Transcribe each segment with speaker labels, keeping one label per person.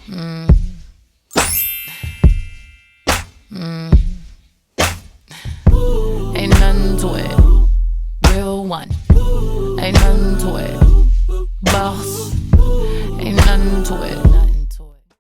Speaker 1: Mm, mm. Ain't nothing to it. Real one. Ain't nothing to it. Boss. Ain't nothing to it. Nothing to it.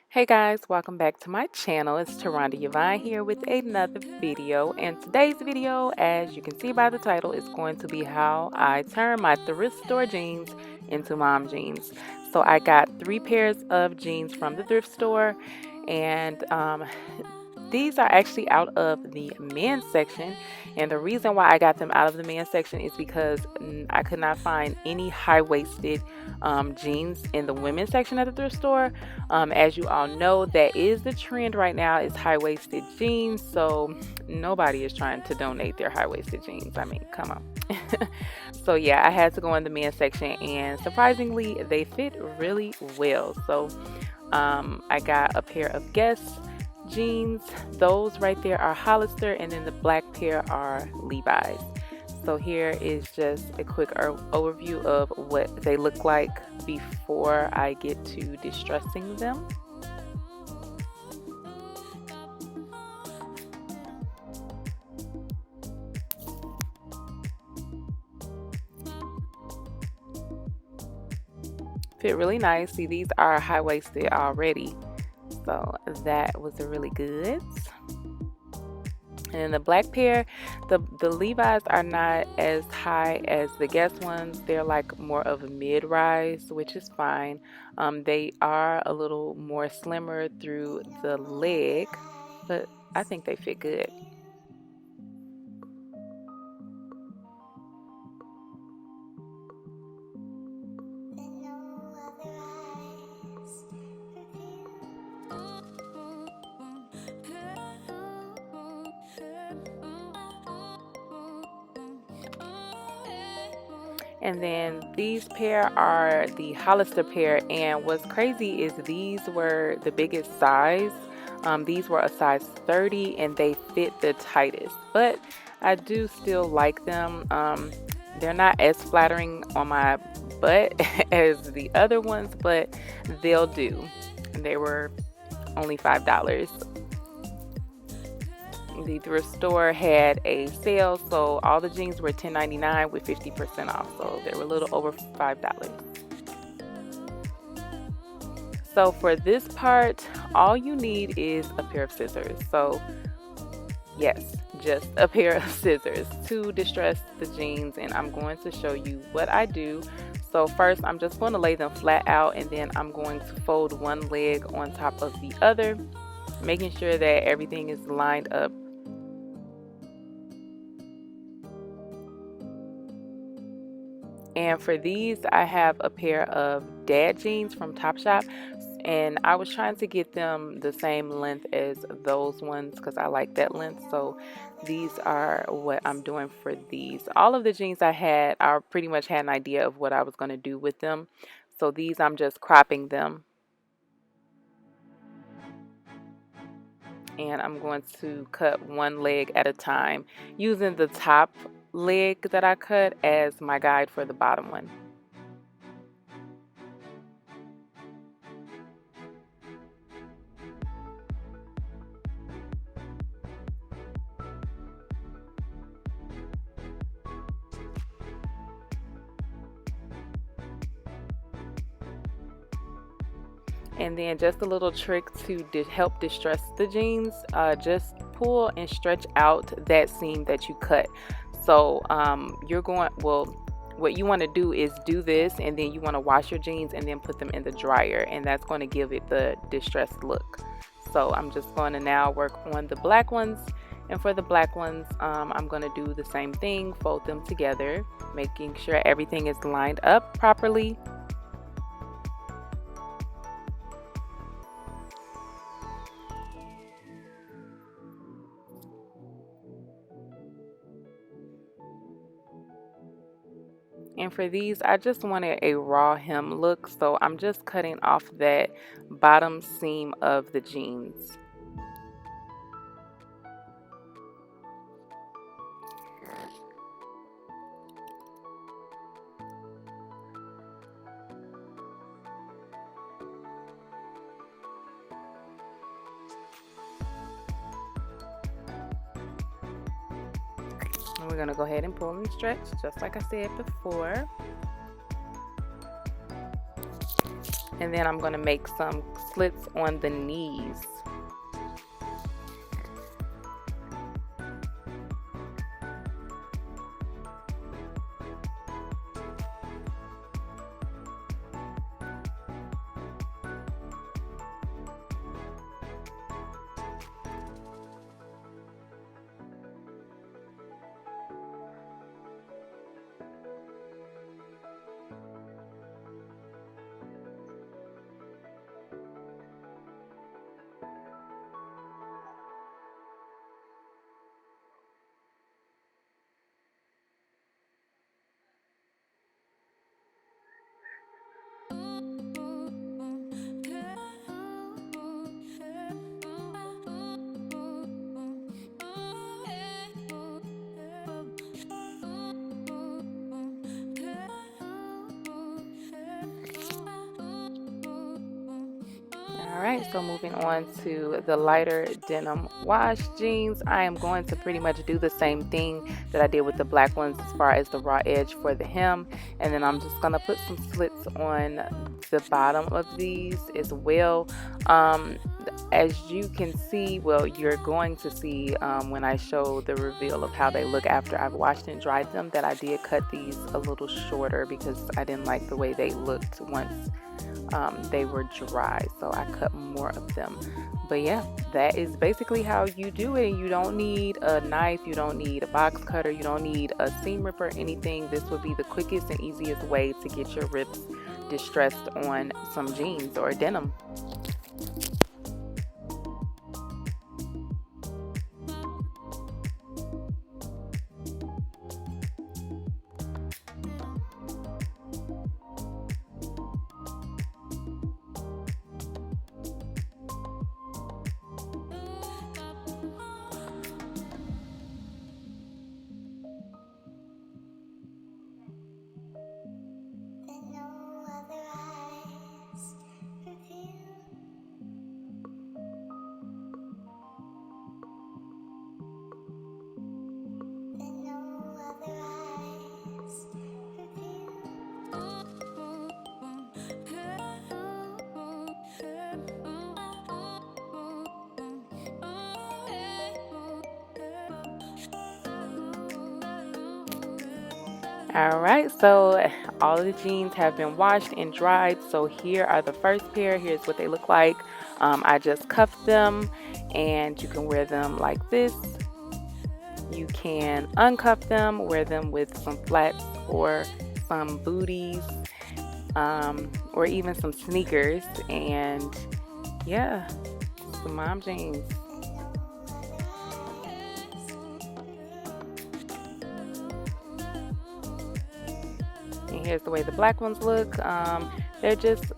Speaker 2: Hey guys, welcome back to my channel. It's Taronda Yvonne here with another video. And today's video, as you can see by the title, is going to be how I turn my thrift store jeans into mom jeans. So I got 3 pairs of jeans from the thrift store, and these are actually out of the men's section. And the reason why I got them out of the men's section is because I could not find any high-waisted jeans in the women's section at the thrift store. As you all know, that is the trend right now, is high-waisted jeans. So nobody is trying to donate their high-waisted jeans. I mean, come on. So yeah, I had to go in the men's section, and surprisingly, they fit really well. So I got a pair of Guess jeans. Those right there are Hollister, and then the black pair are Levi's. So here is just a quick overview of what they look like before I get to distressing them. Fit really nice. See, these are high-waisted already, so that was really good. And the black pair, the Levi's are not as high as the Guess ones. They're like more of a mid-rise, which is fine. They are a little more slimmer through the leg, but I think they fit good. And then these pair are the Hollister pair, and what's crazy is these were the biggest size. These were a size 30 and they fit the tightest, but I do still like them. They're not as flattering on my butt as the other ones, but they'll do. They were only $5. The thrift store had a sale, so all the jeans were $10.99 with 50% off, so they were a little over $5. So for this part, all you need is a pair of scissors. So yes, just a pair of scissors to distress the jeans, and I'm going to show you what I do. So first, I'm just going to lay them flat out, and then I'm going to fold one leg on top of the other, making sure that everything is lined up. And for these, I have a pair of dad jeans from Topshop, and I was trying to get them the same length as those ones because I like that length. So these are what I'm doing for these. All of the jeans I had, I pretty much had an idea of what I was going to do with them. So these, I'm just cropping them. And I'm going to cut one leg at a time using the top leg that I cut as my guide for the bottom one. And then just a little trick to help distress the jeans, just pull and stretch out that seam that you cut. So what you want to do is do this, and then you want to wash your jeans and then put them in the dryer, and that's going to give it the distressed look. So I'm just going to now work on the black ones, and for the black ones, I'm going to do the same thing, fold them together, making sure everything is lined up properly. And for these, I just wanted a raw hem look, so I'm just cutting off that bottom seam of the jeans. And we're going to go ahead and pull and stretch just like I said before. And then I'm going to make some slits on the knees. Alright, so moving on to the lighter denim wash jeans, I am going to pretty much do the same thing that I did with the black ones as far as the raw edge for the hem, and then I'm just going to put some slits on the bottom of these as well. As you can see, well, you're going to see when I show the reveal of how they look after I've washed and dried them, that I did cut these a little shorter because I didn't like the way they looked once they were dry, so I cut more of them. But yeah, that is basically how you do it, and you don't need a knife, you don't need a box cutter, you don't need a seam ripper or anything. This would be the quickest and easiest way to get your rips distressed on some jeans or denim. Alright, so all of the jeans have been washed and dried. So here are the first pair. Here's what they look like. I just cuffed them, and you can wear them like this. You can uncuff them, wear them with some flats or some booties, or even some sneakers. And yeah, some mom jeans. And here's the way the black ones look. They're just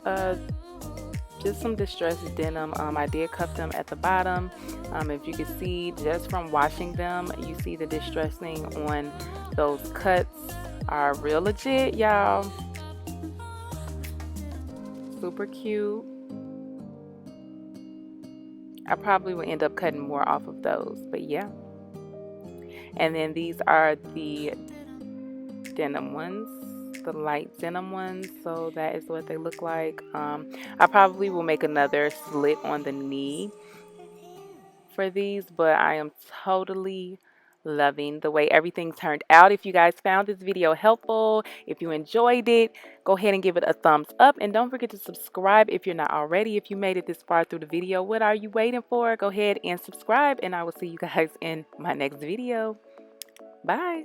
Speaker 2: some distressed denim. I did cuff them at the bottom. If you can see, just from washing them, you see the distressing on those cuts are real legit, y'all. Super cute. I probably will end up cutting more off of those, but yeah. And then these are the denim ones, the light denim ones. So that is what they look like. I probably will make another slit on the knee for these, but I am totally loving the way everything turned out. If you guys found this video helpful, if you enjoyed it, go ahead and give it a thumbs up, and don't forget to subscribe if you're not already. If you made it this far through the video, what are you waiting for? Go ahead and subscribe, and I will see you guys in my next video. Bye.